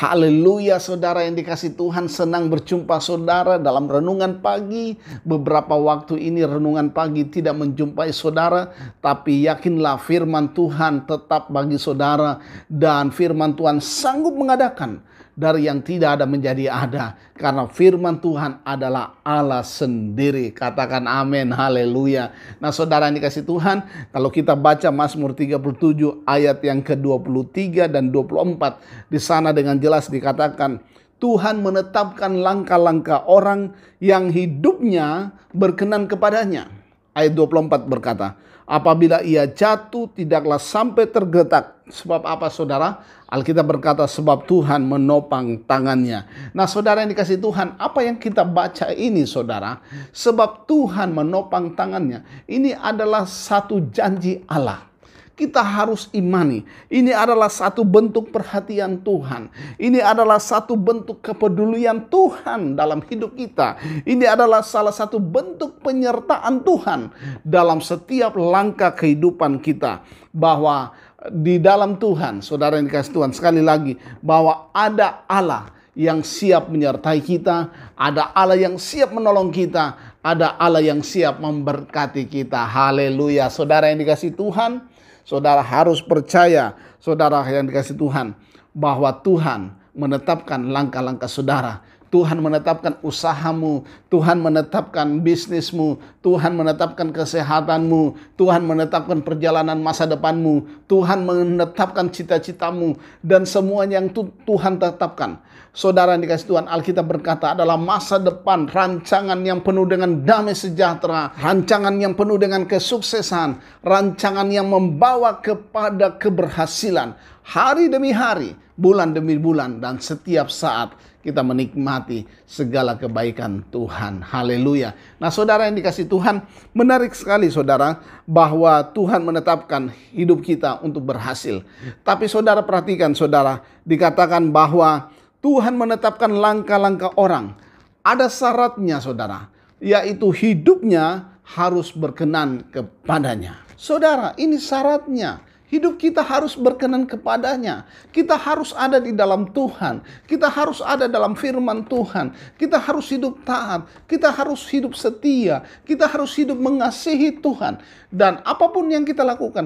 Haleluya, saudara yang dikasih Tuhan, senang berjumpa saudara dalam renungan pagi. Beberapa waktu ini renungan pagi tidak menjumpai saudara, tapi yakinlah firman Tuhan tetap bagi saudara, dan firman Tuhan sanggup mengadakan dari yang tidak ada menjadi ada, karena firman Tuhan adalah Allah sendiri. Katakan amin, haleluya. Nah saudara yang dikasih Tuhan, kalau kita baca Mazmur 37 ayat yang ke-23 dan 24, di sana dengan jelas dikatakan, Tuhan menetapkan langkah-langkah orang yang hidupnya berkenan kepadanya. Ayat 24 berkata, apabila ia jatuh tidaklah sampai tergeletak. Sebab apa saudara? Alkitab berkata sebab Tuhan menopang tangannya. Nah saudara yang dikasih Tuhan, apa yang kita baca ini saudara? Sebab Tuhan menopang tangannya. Ini adalah satu janji Allah. Kita harus imani. Ini adalah satu bentuk perhatian Tuhan. Ini adalah satu bentuk kepedulian Tuhan dalam hidup kita. Ini adalah salah satu bentuk penyertaan Tuhan dalam setiap langkah kehidupan kita. Bahwa di dalam Tuhan, saudara yang dikasih Tuhan, sekali lagi, bahwa ada Allah yang siap menyertai kita, ada Allah yang siap menolong kita, ada Allah yang siap memberkati kita. Haleluya. Saudara yang dikasih Tuhan, saudara harus percaya, saudara yang dikasih Tuhan, bahwa Tuhan menetapkan langkah-langkah saudara. Tuhan menetapkan usahamu, Tuhan menetapkan bisnismu, Tuhan menetapkan kesehatanmu, Tuhan menetapkan perjalanan masa depanmu, Tuhan menetapkan cita-citamu, dan semuanya yang Tuhan tetapkan. Saudara yang dikasih Tuhan, Alkitab berkata adalah masa depan, rancangan yang penuh dengan damai sejahtera, rancangan yang penuh dengan kesuksesan, rancangan yang membawa kepada keberhasilan. Hari demi hari, bulan demi bulan, dan setiap saat kita menikmati segala kebaikan Tuhan. Haleluya. Nah saudara yang dikasih Tuhan, menarik sekali saudara, bahwa Tuhan menetapkan hidup kita untuk berhasil. Tapi saudara perhatikan saudara, dikatakan bahwa Tuhan menetapkan langkah-langkah orang. Ada syaratnya saudara, yaitu hidupnya harus berkenan kepadanya. Saudara, ini syaratnya. Hidup kita harus berkenan kepadanya. Kita harus ada di dalam Tuhan. Kita harus ada dalam firman Tuhan. Kita harus hidup taat. Kita harus hidup setia. Kita harus hidup mengasihi Tuhan. Dan apapun yang kita lakukan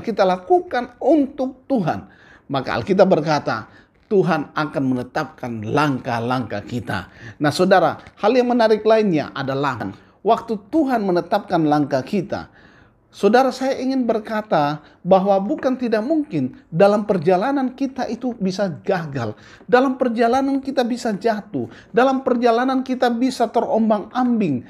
untuk Tuhan. Maka Alkitab berkata, Tuhan akan menetapkan langkah-langkah kita. Nah saudara, hal yang menarik lainnya adalah waktu Tuhan menetapkan langkah kita, saudara, saya ingin berkata bahwa bukan tidak mungkin dalam perjalanan kita itu bisa gagal. Dalam perjalanan kita bisa jatuh. Dalam perjalanan kita bisa terombang-ambing,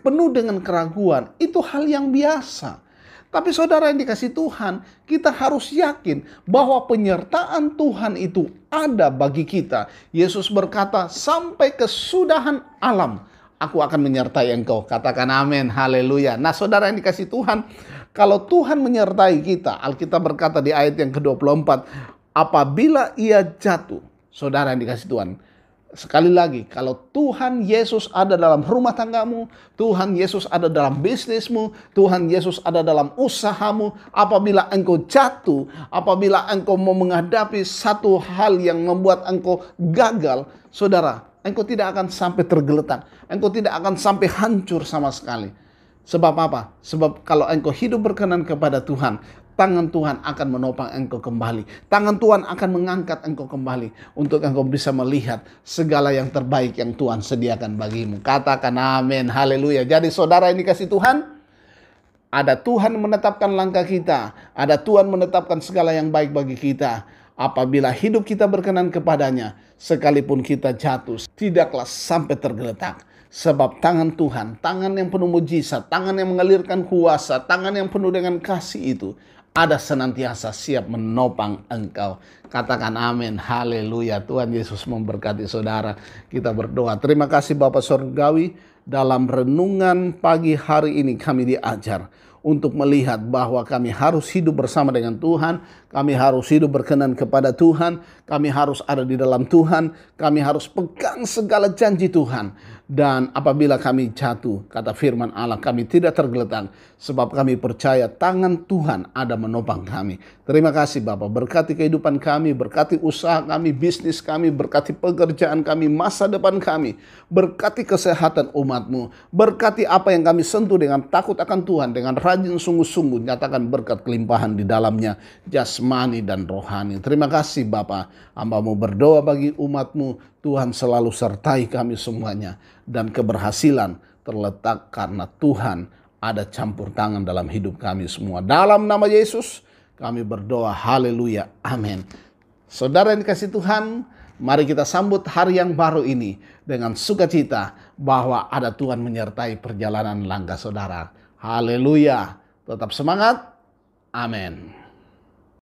penuh dengan keraguan. Itu hal yang biasa. Tapi saudara yang dikasih Tuhan, kita harus yakin bahwa penyertaan Tuhan itu ada bagi kita. Yesus berkata, sampai kesudahan alam, aku akan menyertai engkau. Katakan amin, haleluya. Nah saudara yang dikasih Tuhan, kalau Tuhan menyertai kita, Alkitab berkata di ayat yang ke-24, apabila ia jatuh, saudara yang dikasih Tuhan, sekali lagi, kalau Tuhan Yesus ada dalam rumah tanggamu, Tuhan Yesus ada dalam bisnismu, Tuhan Yesus ada dalam usahamu, apabila engkau jatuh, apabila engkau mau menghadapi satu hal yang membuat engkau gagal, saudara, engkau tidak akan sampai tergeletak. Engkau tidak akan sampai hancur sama sekali. Sebab apa? Sebab kalau engkau hidup berkenan kepada Tuhan, tangan Tuhan akan menopang engkau kembali. Tangan Tuhan akan mengangkat engkau kembali untuk engkau bisa melihat segala yang terbaik yang Tuhan sediakan bagimu. Katakan amin, haleluya. Jadi saudara yang dikasih Tuhan, ada Tuhan menetapkan langkah kita. Ada Tuhan menetapkan segala yang baik bagi kita. Apabila hidup kita berkenan kepadanya, sekalipun kita jatuh, tidaklah sampai tergeletak. Sebab tangan Tuhan, tangan yang penuh mujizat, tangan yang mengalirkan kuasa, tangan yang penuh dengan kasih itu, ada senantiasa siap menopang engkau. Katakan amin, haleluya. Tuhan Yesus memberkati saudara. Kita berdoa. Terima kasih Bapa Surgawi, dalam renungan pagi hari ini kami diajar untuk melihat bahwa kami harus hidup bersama dengan Tuhan, kami harus hidup berkenan kepada Tuhan, kami harus ada di dalam Tuhan, kami harus pegang segala janji Tuhan. Dan apabila kami jatuh, kata firman Allah, kami tidak tergeletak. Sebab kami percaya tangan Tuhan ada menopang kami. Terima kasih Bapak, berkati kehidupan kami, berkati usaha kami, bisnis kami, berkati pekerjaan kami, masa depan kami. Berkati kesehatan umat-Mu, berkati apa yang kami sentuh dengan takut akan Tuhan, dengan rajin sungguh-sungguh, nyatakan berkat kelimpahan di dalamnya, jasmani dan rohani. Terima kasih Bapak, hamba-Mu berdoa bagi umat-Mu, Tuhan selalu sertai kami semuanya. Dan keberhasilan terletak karena Tuhan ada campur tangan dalam hidup kami semua. Dalam nama Yesus kami berdoa, haleluya, amin. Saudara yang dikasihi Tuhan, mari kita sambut hari yang baru ini dengan sukacita bahwa ada Tuhan menyertai perjalanan langkah saudara. Haleluya, tetap semangat, amin.